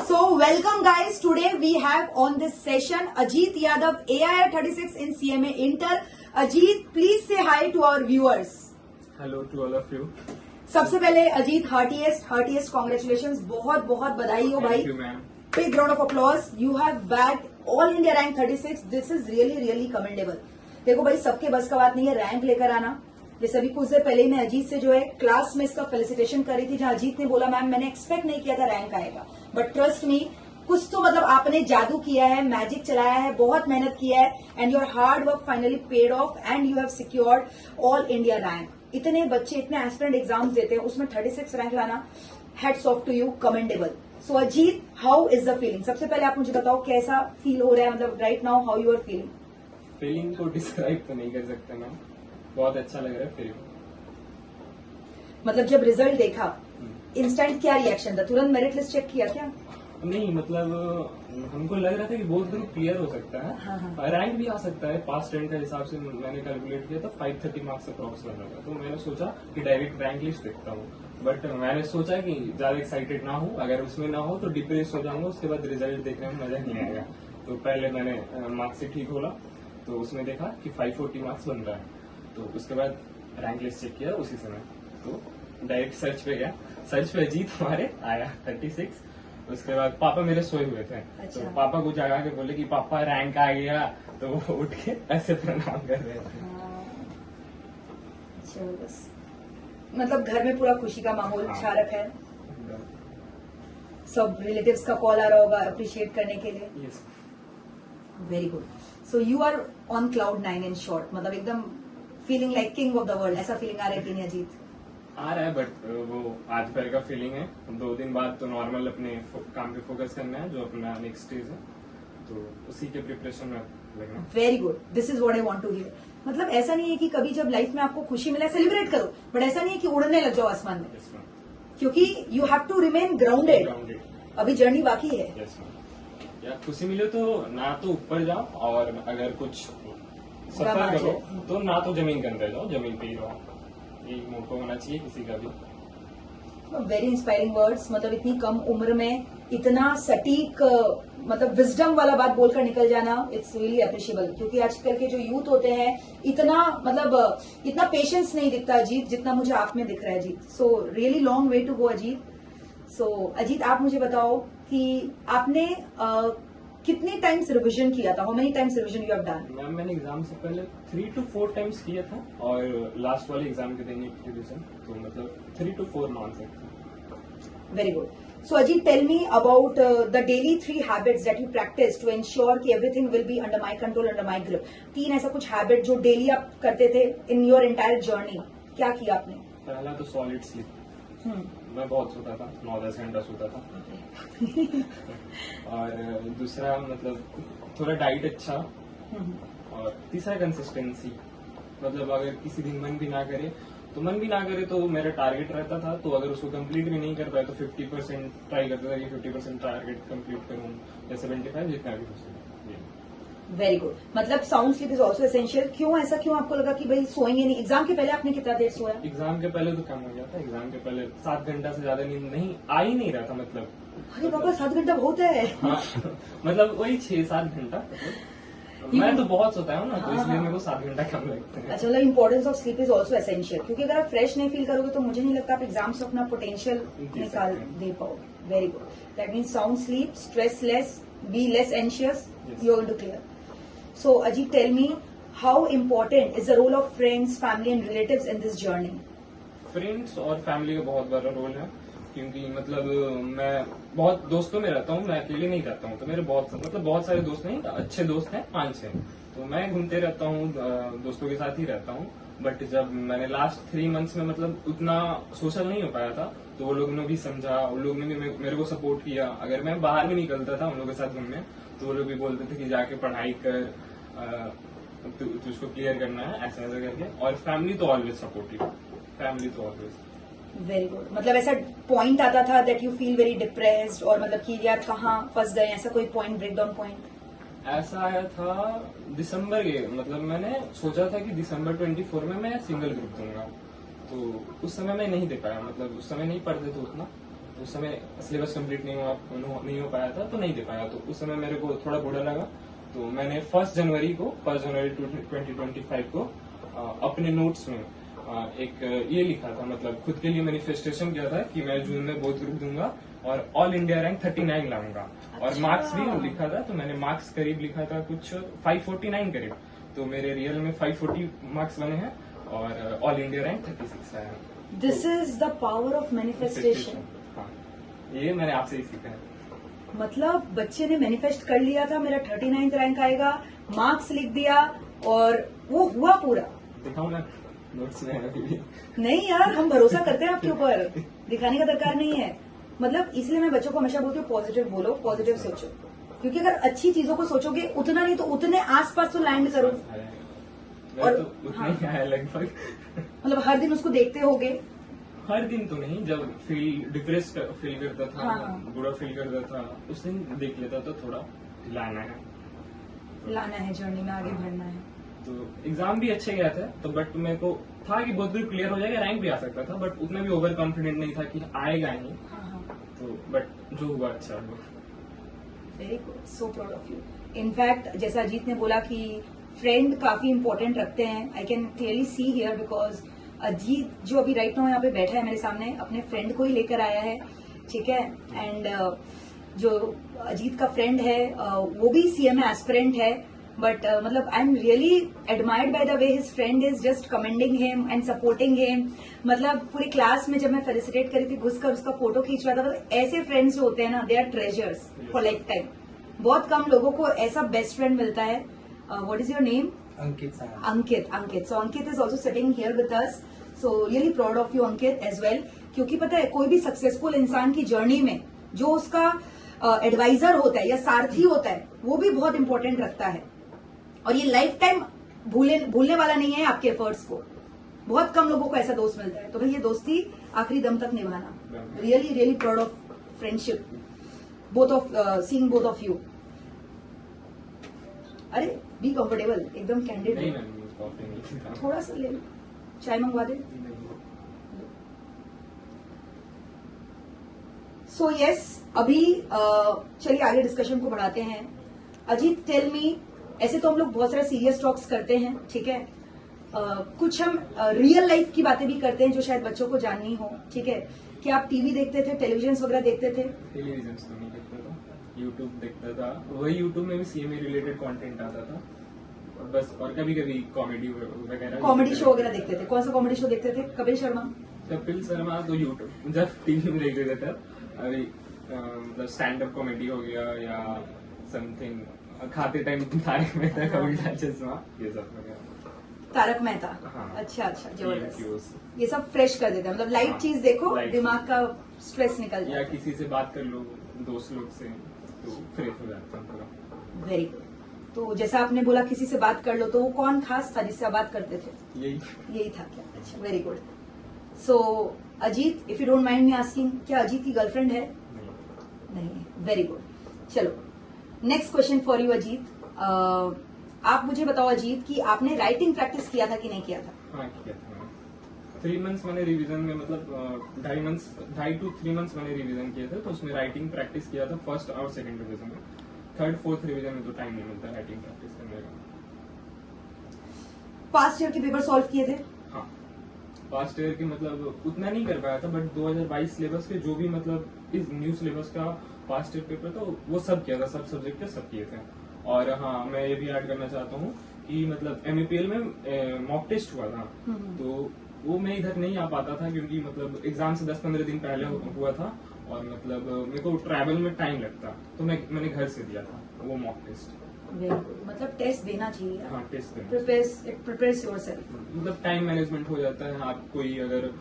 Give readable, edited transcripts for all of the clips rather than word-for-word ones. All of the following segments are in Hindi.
So welcome guys. Today we have on this session Ajit Yadav, AIR 36 in CMA Inter. Ajit, please say hi to our viewers. Hello to all of you. सबसे पहले अजीत हार्टीएस्ट कॉन्ग्रेचुलेशंस, बहुत बहुत बधाई हो भाई. Thank you, ma'am. Big round of applause. You have bagged all India rank 36. This is really commendable. देखो भाई, सबके बस का बात नहीं है रैंक लेकर आना. जैसे अभी कुछ देर पहले मैं अजीत से जो है क्लास में इसका फेलिसिटेशन कर रही थी, जहां अजीत ने बोला मैम मैंने एक्सपेक्ट नहीं किया था रैंक आएगा, बट ट्रस्ट मी कुछ तो मतलब आपने जादू किया है, मैजिक चलाया है, बहुत मेहनत किया है, and your hard work finally paid of and you have secured all India rank. इतने बच्चे इतने एस्पिरेंट एग्जाम्स देते हैं, उसमें 36 रैंक लाना, hats off to you, commendable. So Ajit, how is the feeling? सबसे पहले आप मुझे बताओ कैसा फील हो रहा है, मतलब right now how you are feeling? Feeling को डिस्क्राइब तो नहीं कर सकते मैम, बहुत अच्छा लग रहा है फीलिंग. मतलब जब रिजल्ट देखा इंस्टेंट क्या रिएक्शन था? तुरंत मेरिट लिस्ट चेक किया क्या? नहीं, मतलब हमको लग रहा था कि बहुत दूर क्लियर हो सकता है. हाँ. रैंक भी आ सकता है. पास ट्रेंड के हिसाब से मैंने कैलकुलेट किया था 530 मार्क्स अप्रॉक्स बन रहा था, तो मैंने सोचा कि डायरेक्ट रैंक लिस्ट देखता हूँ. बट मैंने सोचा कि ज्यादा एक्साइटेड ना हो, अगर उसमें ना हो तो डिप्रेस हो जाऊंगा, उसके बाद रिजल्ट देखने में मजा नहीं आएगा. तो पहले मैंने मार्क्स ठीक खोला तो उसमें देखा कि 540 मार्क्स बन रहा है, तो उसके बाद रैंक लिस्ट चेक किया उसी समय. तो डायरेक्ट सर्च पे गया, सर्च पे अजीत हमारे आया 36. उसके बाद पापा मेरे सोए हुए थे. अच्छा. तो पापा को जगा के बोले कि पापा रैंक आ गया, तो वो उठ के ऐसे प्रणाम कर रहे थे. चलो बस, मतलब घर में पूरा खुशी का माहौल छा रखा है. सब रिलेटिव्स का कॉल आ रहा होगा अप्रिशिएट करने के लिए. Yes. Very good. So you are on cloud 9 in short, मतलब एकदम feeling like king of the world, ऐसा फीलिंग आ रहा है कि नहीं अजीत? आ रहा है, बट वो आज भर का फीलिंग है. 2 दिन बाद तो नॉर्मल अपने काम पे फोकस करना है, जो अपना नेक्स्ट स्टेज है, तो उसी के प्रिपरेशन में लगना. Very good. This is what I want to hear. मतलब ऐसा नहीं है कि कभी जब लाइफ में आपको खुशी मिले सेलिब्रेट करो, बट ऐसा नहीं है कि उड़ने लग जाओ आसमान में, Yes, ma'am. क्योंकि you have to remain grounded. Grounded. अभी जर्नी बाकी है. Yes, ma'am. या खुशी मिले तो ना तो ऊपर जाओ, और अगर कुछ गम सफर आ करो जाए तो ना तो जमीन के अंदर जाओ, जमीन पे ही रहो. ये मोटो होना चाहिए किसी का भी. Very inspiring words. मतलब इतनी कम उम्र में इतना सटीक मतलब विजडम वाला बात बोलकर निकल जाना, इट्स रियली अप्रिशिएबल. क्योंकि आजकल के जो यूथ होते हैं इतना मतलब इतना पेशेंस नहीं दिखता अजीत जितना मुझे आप में दिख रहा है Ajit. So really long way to go Ajit. So Ajit, आप मुझे बताओ कि आपने कितने टाइम्स रिविजन किया था? How many times revision you have done? Ma'am मैंने एग्जाम से पहले 3 to 4 टाइम्स किया था, और लास्ट वाले एग्जाम के दिन रिविजन, तो मतलब 3 to 4 मान सकते हैं. Very good. So Ajit, tell me about the daily 3 habits that you practice to ensure कि everything will be under my control, under my grip. 3 ऐसा कुछ हैबिट जो डेली आप करते थे in your entire journey, क्या किया आपने? पहला तो सॉलिड स्लीप. मैं बहुत सोता था, 9-10 घंटा सोता था. और दूसरा मतलब थोड़ा डाइट अच्छा, और तीसरा कंसिस्टेंसी. मतलब अगर किसी दिन मन भी ना करे तो मेरा टारगेट रहता था, तो अगर उसको कंप्लीट भी नहीं कर पाया तो 50% ट्राई करता था कि 50% टारगेट कंप्लीट करूं, या 75 जितना भी हो सके. Very good. मतलब sound sleep is also essential. क्यों ऐसा, क्यों आपको लगा कि भाई सोएंगे नहीं? एग्जाम के पहले आपने कितना देर सोया? एग्जाम के पहले तो कम हो गया था. एग्जाम के पहले 7 घंटा से ज्यादा नींद नहीं आ ही नहीं रहा था. मतलब अरे बाबा, 7 घंटा बहुत है. हाँ, मतलब वही 6-7 घंटा. मैं तो बहुत सोता हूँ ना, तो इसलिए मेरे को 7 घंटा कम लगता है. अच्छा, मतलब importance of sleep is also essential, क्योंकि अगर आप फ्रेश नहीं फील करोगे तो मुझे नहीं लगता आप एग्जाम से अपना पोटेंशियल निकाल दे पाओगे. Very good. That means sound sleep, stress less, be less anxious, you are going to clear. So Ajit, tell me, how important is the role of friends, family and relatives in this journey? Friends और फैमिली का बहुत बड़ा रोल है, क्योंकि मतलब मैं बहुत दोस्तों में रहता हूँ, मैं अकेले नहीं रहता हूँ. तो मेरे बहुत सारे दोस्त नहीं, अच्छे दोस्त हैं 5-6. तो मैं घूमते रहता हूँ, दोस्तों के साथ ही रहता हूँ. बट जब मैंने लास्ट 3 मंथ्स में मतलब उतना सोशल नहीं हो पाया था, तो वो लोगों ने भी समझा, उन लोगों ने भी मेरे को सपोर्ट किया. अगर मैं बाहर भी निकलता था उन लोगों के साथ घूमने, तो वो लोग भी बोलते थे कि जाके पढ़ाई कर, तुझको क्लियर करना है, ऐसा ऐसा करके. और फैमिली तो ऑलवेज सपोर्टिव. फैमिली तो ऑलवेज. Very good. मतलब ऐसा पॉइंट आता था that you feel very depressed, और मतलब कि यार कहाँ फंस गए, ऐसा कोई पॉइंट, ब्रेकडाउन पॉइंट? ऐसा आया था दिसंबर के, मतलब मैंने सोचा था कि दिसंबर 24 में मैं सिंगल ग्रुप दूंगा, तो उस समय मैं नहीं दे पाया. मतलब उस समय नहीं पढ़ते थे उतना, तो उस समय सिलेबस कंप्लीट नहीं हो पाया था, तो नहीं दे पाया। तो उस समय मेरे को थोड़ा बुरा लगा, तो मैंने 1 जनवरी 2025 को अपने नोट्स में एक ये लिखा था, मतलब खुद के लिए मैनिफेस्टेशन किया था कि मैं जून में बोध ग्रुप दूंगा और ऑल इंडिया रैंक 39 लाऊंगा। और अच्छा। मार्क्स भी लिखा था, तो मैंने मार्क्स करीब लिखा था कुछ 549 करीब, तो मेरे रियल में 540 मार्क्स बने हैं और ऑल इंडिया रैंक 36 आया है। This is the power of manifestation. हाँ, ये मैंने आपसे ही सीखा है। मतलब बच्चे ने मैनिफेस्ट कर लिया था मेरा 39th रैंक आएगा, मार्क्स लिख दिया और वो हुआ पूरा। दिखाऊं मैं नोट्स में अभी भी? नहीं यार, हम भरोसा करते हैं आपके ऊपर, दिखाने का दरकार नहीं है। मतलब इसलिए मैं बच्चों को हमेशा बोलती हूँ पॉजिटिव बोलो, पॉजिटिव सोचो, क्योंकि अगर अच्छी चीजों को सोचोगे उतना नहीं तो उतने आसपास तो लैंड करो। और तो उतना ही आया लगभग। मतलब हर दिन उसको देखते होगे। हर दिन तो नहीं, जब डिप्रेस फील करता था, हाँ। बुरा फील करता था, उस दिन देख लेता था, थोड़ा लाना है, लाना है, जर्नी में आगे बढ़ना है। तो एग्जाम भी अच्छे गया था। तो बट मेरे को था कि बहुत दूर क्लियर हो जाएगा, रैंक भी आ सकता था, बट उतना भी ओवर कॉन्फिडेंट नहीं था कि आएगा ही। हाँ। तो बट जो हुआ अच्छा हुआ। Very good, so proud of you. In fact जैसा अजीत ने बोला कि फ्रेंड काफी इंपॉर्टेंट रखते हैं, I can clearly see here, because Ajit जो अभी राइट नाउ यहाँ पे बैठा है मेरे सामने, अपने फ्रेंड को ही लेकर आया है, ठीक है। एंड जो अजीत का फ्रेंड है वो भी सीएमए एस्पिरेंट है, बट मतलब I am really admired by the way his friend is just commending him and supporting him. मतलब पूरी क्लास में जब मैं फेलिसिटेट करी थी, घुसकर उसका फोटो खींच रहा था। तो ऐसे फ्रेंड्स जो होते हैं ना, they are treasures for lifetime. बहुत कम लोगों को ऐसा बेस्ट फ्रेंड मिलता है। What is your name? Ankit sir. Ankit. So Ankit is also sitting here with us. So really proud of you Ankit as well. क्योंकि पता है कोई भी सक्सेसफुल इंसान की जर्नी में जो उसका एडवाइजर होता है या सारथी होता है, वो भी बहुत इंपॉर्टेंट रखता है। और ये लाइफ टाइम भूलने वाला नहीं है आपके एफर्ट्स को। बहुत कम लोगों को ऐसा दोस्त मिलता है। तो भाई ये दोस्ती आखिरी दम तक निभाना। Really proud of friendship, both of seeing both of you. अरे बी कंफर्टेबल, एकदम कैंडिड। नहीं मैम, कॉफी नहीं पीता। थोड़ा सा ले लो, चाय मंगवा दे। सो यस, अभी चलिए आगे डिस्कशन को बढ़ाते हैं। अजीत टेल मी, ऐसे तो हम लोग बहुत सारे सीरियस टॉक्स करते हैं, ठीक है। कुछ हम रियल लाइफ की बातें भी करते हैं जो शायद बच्चों को जाननी हो, ठीक है। क्या आप टीवी देखते थे, टेलीविजन वगैरह देखते थे? टेलीविजन तो नहीं देखता था, यूट्यूब देखता था। वही यूट्यूब में भी सीएमए रिलेटेड कंटेंट आता था, और बस। और कभी कभी कॉमेडी वगैरह, कॉमेडी शो वगैरह देखते थे? कौन सा कॉमेडी शो देखते थे? कपिल शर्मा? कपिल शर्मा तो यूट्यूब जब टीवी में देख रहे थे। अभी मतलब स्टैंड अप कॉमेडी हो गया या समथिंग, खाते टाइम तारक मेहता का उल्टा चश्मा, ये सब वगैरह। तारक मेहता? हाँ। अच्छा, जबरदस्त। ये ये सब फ्रेश कर देता है, मतलब लाइट हाँ, चीज देखो, light दिमाग का स्ट्रेस निकल या जाए। किसी से बात कर लो, दोस्त लोग से, तो फ्रेश हो जाता हूँ थोड़ा। Very good. तो जैसा आपने बोला किसी से बात कर लो, तो वो कौन खास था जिससे आप बात करते थे? यही था क्या? अच्छा, very good. So Ajit, if you don't mind me asking, क्या अजीत की गर्लफ्रेंड है? नहीं। Very good. चलो next question for you Ajit. आप मुझे बताओ अजीत कि आपने राइटिंग प्रैक्टिस किया था कि नहीं किया था? हाँ, किया था मैंने। 3 मंथ्स मैंने रिवीजन में, मतलब 2.5 to 3 मंथ्स मैंने रिवीजन किए थे, तो उसमें राइटिंग प्रैक्टिस किया था फर्स्ट और सेकंड रिवीजन में। 3rd 4th रिवीजन में तो टाइम नहीं मिलता राइटिंग प्रैक्टिस करने का। पास्ट ईयर के पेपर सॉल्व किए थे? हाँ, पास्ट ईयर के मतलब उतना नहीं कर पाया था, बट 2022 सिलेबस के जो भी मतलब इस न्यू सिलेबस का पास्ट ईयर पेपर था वो सब किया था, सब सब्जेक्ट के सब किए थे। और हाँ, मैं ये भी ऐड करना चाहता हूँ कि मतलब MEPL में मॉक टेस्ट हुआ था, तो वो मैं इधर नहीं आ पाता था क्योंकि मतलब एग्जाम से 10-15 दिन पहले हुआ था, और मतलब मेरे को ट्रैवल में टाइम लगता, तो मैंने घर से दिया था वो मॉक टेस्ट। Very good. मतलब टेस्ट देना चाहिए। हाँ, टेस्ट देना। Prepares yourself. मतलब टाइम मैनेजमेंट हो जाता है। आप कोई अगर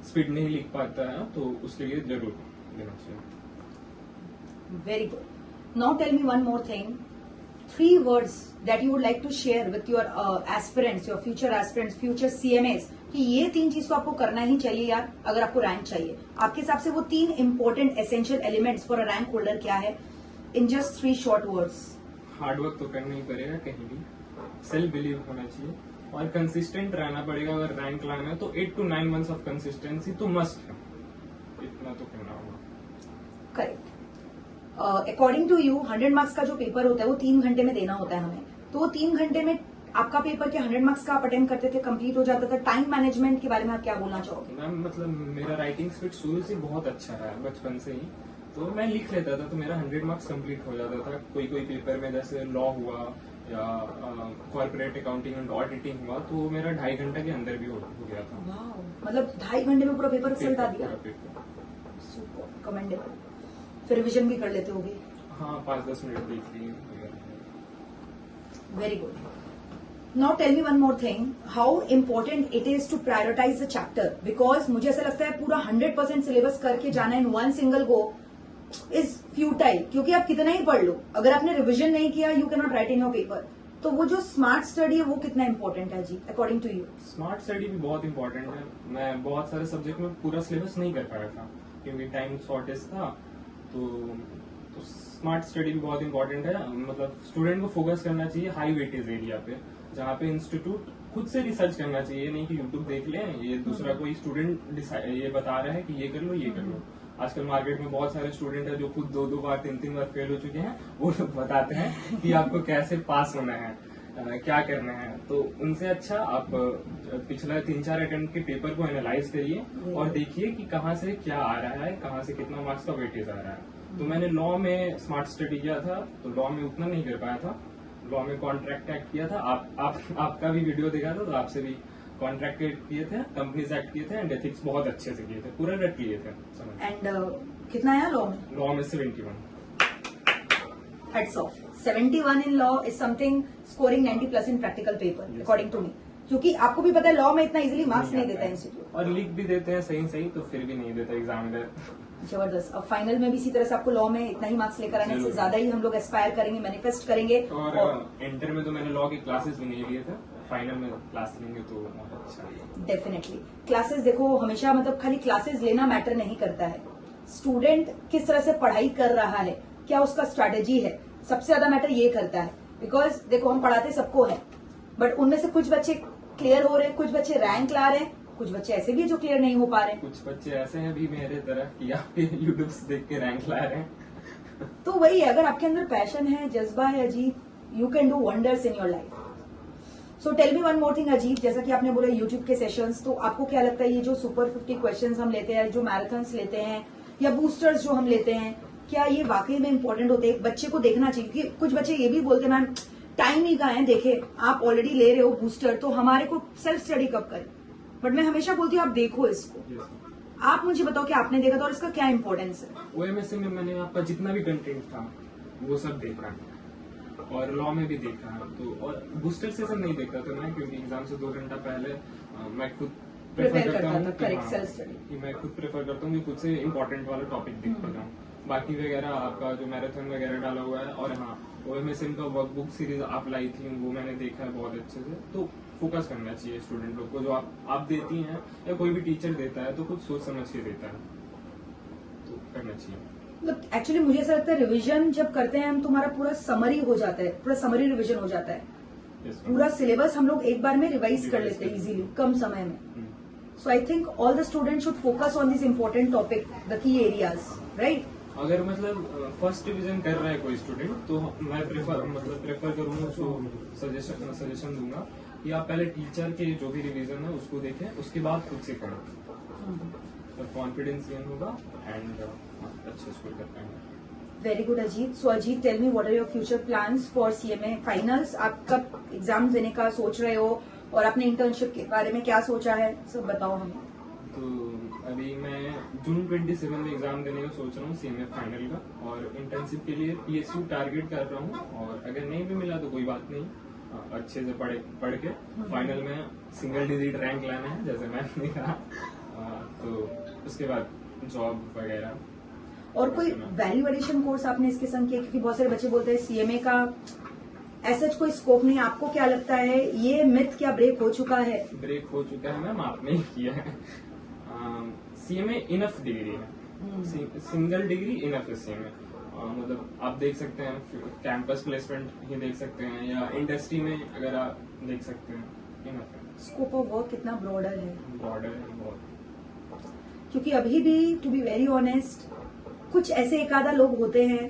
स्पीड नहीं लिख पाता है तो उसके लिए जरूर देना चाहिए। Very good. Now tell me one more thing, 3 words that you would like to share with your aspirants, your future aspirants, future CMAs, कि ये 3 चीज तो आपको करना ही चाहिए यार अगर आपको रैंक चाहिए। आपके हिसाब से वो 3 important essential elements for a rank holder क्या है? In just 3 short words। Hard work तो करना ही पड़ेगा कहीं भी, सेल्फ बिलीव होना चाहिए और कंसिस्टेंट रहना पड़ेगा। अगर रैंक लाना है तो 8 to 9 months ऑफ कंसिस्टेंसी तो मस्ट है, इतना तो करना होगा। Correct. According to you 100 marks का जो पेपर होता है वो 3 घंटे में देना होता है हमें, तो वो 3 घंटे में आपका पेपर के 100 मार्क्स का आप अटेंड करते थे, कंप्लीट हो जाता था। टाइम मैनेजमेंट के बारे में आप क्या बोलना चाहोगे? मैम मतलब मेरा राइटिंग स्पीड शुरू से बहुत अच्छा रहा है, बचपन से ही। तो मैं लिख लेता था तो मेरा 100 मार्क्स कंप्लीट हो जाता था। कोई कोई पेपर में जैसे लॉ हुआ या कॉर्पोरेट अकाउंटिंग एंड ऑडिटिंग हुआ तो मेरा 2.5 घंटे के अंदर भी हो गया था। वाह, मतलब 2.5 घंटे में पूरा पेपर रिजल्ट आ दिया। पूरा पेपर। Super, commendable. फिर रिविजन भी कर लेते होगे? हाँ, 5-10 मिनट देख लिए। Very good. Now tell me one more thing. How important it is to prioritize the chapter? Because मुझे ऐसा लगता है पूरा 100% सिलेबस करके जाना in one single go is futile. क्योंकि आप कितना ही पढ़ लो, अगर आपने रिविजन नहीं किया you cannot write in your paper. तो वो जो स्मार्ट स्टडी है वो कितना इम्पोर्टेंट है जी according to you? Smart study भी बहुत इम्पोर्टेंट है। मैं बहुत सारे सब्जेक्ट में पूरा सिलेबस नहीं कर पाया था क्योंकि टाइम शॉर्टेज था। तो स्मार्ट स्टडी भी बहुत इम्पोर्टेंट है। मतलब स्टूडेंट को फोकस करना चाहिए हाई वेटेज एरिया पे, जहाँ पे इंस्टीट्यूट खुद से रिसर्च करना चाहिए, नहीं कि यूट्यूब देख लें, ये दूसरा कोई स्टूडेंट ये बता रहा है कि ये कर लो ये कर लो। आजकल मार्केट में बहुत सारे स्टूडेंट है जो खुद 2-2 बार 3-3 बार फेल हो चुके हैं, वो लोग बताते हैं कि आपको कैसे पास होना है, क्या करना है। तो उनसे अच्छा आप पिछला 3-4 अटेम्प्ट के पेपर को एनालाइज करिए और देखिए कि कहाँ से क्या आ रहा है, कहाँ से कितना मार्क्स का वेटेज आ रहा है। तो मैंने लॉ में स्मार्ट स्टडी किया था, तो लॉ में उतना नहीं कर पाया था। लॉ में कॉन्ट्रैक्ट एक्ट किया था, आपका भी वीडियो देखा था, तो आपसे भी कॉन्ट्रैक्ट एक्ट किए थे, कंपनीज एक्ट किए थे एंड एथिक्स बहुत अच्छे से किए थे, पूरा रट लिए थे। एंड कितना आया लॉ में? लॉ में 71। Hats off. 71 in law is something scoring 90+ in practical paper according to me, क्योंकि आपको भी पता है लॉ में इतना इजीली मार्क्स नहीं देता है इंस्टीट्यूट, और लिख भी देते हैं सही तो फिर भी नहीं देता एग्जामिनर। जबरदस्त। अब फाइनल में भी इसी तरह से आपको लॉ में इतना ही मार्क्स लेकर आने से ज्यादा ही हम लोग एस्पायर करेंगे, मैनिफेस्ट करेंगे। और इंटर में तो मैंने लॉ की क्लासेस भी नहीं लिए थे, फाइनल में क्लास लेंगे तो अच्छा। डेफिनेटली क्लासेस देखो, हमेशा मतलब खाली क्लासेस लेना मैटर नहीं करता है, स्टूडेंट किस तरह से पढ़ाई कर रहा है, क्या उसका स्ट्रैटेजी है, सबसे ज्यादा मैटर ये करता है। बिकॉज देखो हम पढ़ाते सबको है, बट उनमें से कुछ बच्चे क्लियर हो रहे हैं, कुछ बच्चे रैंक ला रहे हैं, कुछ बच्चे ऐसे भी जो क्लियर नहीं हो पा रहे हैं। कुछ बच्चे ऐसे हैं भी मेरे तरह कि आप यूट्यूब से देख के रैंक ला रहे हैं। तो वही है, अगर आपके अंदर पैशन है, जज्बा है Ajit, you can do wonders in your life. So tell me one more thing Ajit, जैसा कि आपने बोला यूट्यूब के सेशंस, तो आपको क्या लगता है ये जो सुपर 50 क्वेश्चंस हम लेते हैं, जो मैराथन्स लेते हैं या बूस्टर्स जो हम लेते हैं, क्या ये वाकई में इंपॉर्टेंट होते हैं? बच्चे को देखना चाहिए, क्योंकि कुछ बच्चे ये भी बोलते हैं मैम टाइम ही कहाँ है, देखे आप ऑलरेडी ले रहे हो बूस्टर, तो हमारे को सेल्फ स्टडी कब करें? बट मैं हमेशा बोलती हूँ आप देखो इसको। आप मुझे बताओ कि आपने देखा था और इसका क्या इंपॉर्टेंस है? ओएमएससी में मैंने आपका जितना भी कंटेंट था वो सब देखा है, और लॉ में भी देखा है। तो और बूस्टर सेशन नहीं देखता था मैं, क्योंकि एग्जाम से 2 घंटा पहले मैं खुद प्रेफर करता हूँ कि मैं खुद प्रेफर करता हूँ कि खुद से इम्पोर्टेंट वाला टॉपिक देखते जाऊँ। बाकी वगैरह आपका जो मैराथन वगैरह डाला हुआ है, और हाँ ओएमएसएम का वर्कबुक सीरीज आप लाई थी वो मैंने देखा है बहुत अच्छे से। तो फोकस करना चाहिए स्टूडेंट लोग को, जो आप देती हैं या कोई भी टीचर देता है तो कुछ सोच समझ के देता है, तो करना चाहिए। मतलब एक्चुअली मुझे ऐसा लगता है रिवीजन जब करते हैं हम, तुम्हारा पूरा समरी हो जाता है, पूरा समरी रिवीजन हो जाता है, पूरा सिलेबस हम लोग एक बार में रिवाइज कर लेते हैं इजीली कम समय में। So I think all the students should focus on this important topic, the key areas, right? अगर मतलब फर्स्ट रिवीजन कर रहा है कोई स्टूडेंट, तो मैं प्रेफर करूंगा, उसको सजेशन दूंगा कि आप पहले टीचर के जो भी रिवीजन है उसको देखें, उसके बाद खुद से करें, तो कॉन्फिडेंस गेन होगा एंड अच्छे स्कोर कर पाएंगे। Very good Ajit. So Ajit tell me what are your future plans for CMA finals? आप कब एग्जाम देने का सोच रहे हो और अपने इंटर्नशिप के बारे में क्या सोचा है, सब बताओ हमें। तो अभी मैं जून 27 में एग्जाम देने का सोच रहा हूँ सीएमए फाइनल का, और इंटर्नशिप के लिए पीएसयू टारगेट कर रहा हूँ, और अगर नहीं भी मिला तो कोई बात नहीं, अच्छे से पढ़ के फाइनल में सिंगल डिजिट रैंक लाना है, जैसे मैंने कहा। तो उसके बाद जॉब वगैरह। और कोई वैल्यू एडिशन कोर्स आपने इसके संग किया? क्योंकि बहुत सारे बच्चे बोलते हैं सीएमए का ऐसा कोई स्कोप नहीं, आपको क्या लगता है ये मिथ क्या ब्रेक हो चुका है? ब्रेक हो चुका है मैम, आपने ही किया है। सीएमए इनफ डिग्री है, सिंगल डिग्री इनफ है सीएमए। मतलब आप देख सकते हैं कैंपस प्लेसमेंट ही देख सकते हैं, या इंडस्ट्री में अगर आप देख सकते हैं, इनफ है। स्कोप ऑफ वर्क कितना ब्रॉडर है बहुत। क्योंकि अभी भी टू बी वेरी ऑनेस्ट कुछ ऐसे एक आधा लोग होते हैं,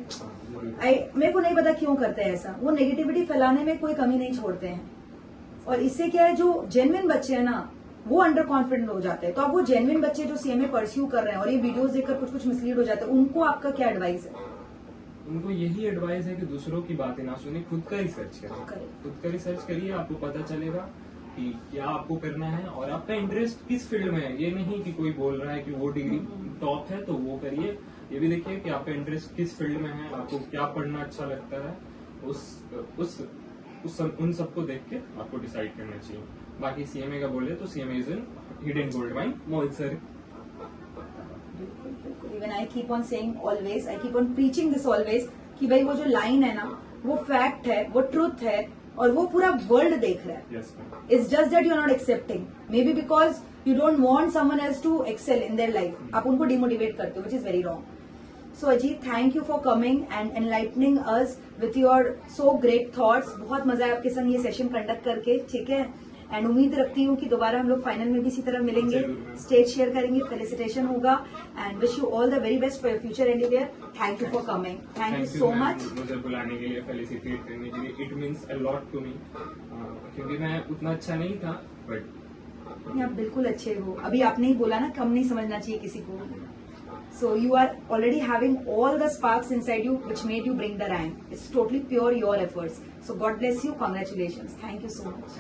मेरे को नहीं पता क्यों करते हैं ऐसा, वो नेगेटिविटी फैलाने में कोई कमी नहीं छोड़ते हैं। और इससे क्या है, जो जेन्युइन बच्चे हैं ना वो अंडर कॉन्फिडेंट हो जाते हैं। तो अब वो जेन्युइन बच्चे जो सीएमए परस्यू कर रहे हैं और ये वीडियोस देखकर कुछ कुछ मिसलीड हो जाते हैं, उनको आपका क्या एडवाइस है? उनको यही एडवाइस है कि दूसरों की बातें ना सुने, खुद का रिसर्च करें। खुद का रिसर्च करिए, आपको पता चलेगा कि क्या आपको करना है और आपका इंटरेस्ट किस फील्ड में है। ये नहीं कि कोई बोल रहा है कि वो डिग्री टॉप है तो वो करिए, ये भी देखिए कि आपका इंटरेस्ट किस फील्ड में है, आपको क्या पढ़ना अच्छा लगता है। उन सबको देख के आपको डिसाइड करना चाहिए। बाकी सीएमए का बोले तो CMA is in hidden gold mine, Mohit sir. Even I keep on saying always, I keep on preaching this always कि भाई वो जो लाइन है ना वो फैक्ट है, वो ट्रूथ है और वो पूरा वर्ल्ड देख रहा है। Yes ma'am. It's just that you are not accepting, maybe because you don't want someone else to excel in their life. आप उनको डिमोटिवेट करते हो, which is very wrong. So Ajit, thank you for coming and enlightening us with your so great thoughts. बहुत मजा है आपके संग ये सेशन कंडक्ट करके, ठीक है। एंड उम्मीद रखती हूँ कि दोबारा हम लोग फाइनल में भी इसी तरह मिलेंगे, स्टेज शेयर करेंगे, फेलिसिटेशन होगा। And wish you all the very best for your future endeavour. Thank you for coming, thank you so much. मुझे बुलाने के लिए, फेलिसिटेट करने के लिए, it means a lot to me, क्योंकि मैं उतना अच्छा नहीं था बट आप बिल्कुल अच्छे हो। अभी आपने ही बोला ना कम नहीं समझना चाहिए किसी को। So you are already having all the sparks inside you which made you bring the rank. It's totally pure your efforts. So God bless you. Congratulations. Thank you so much.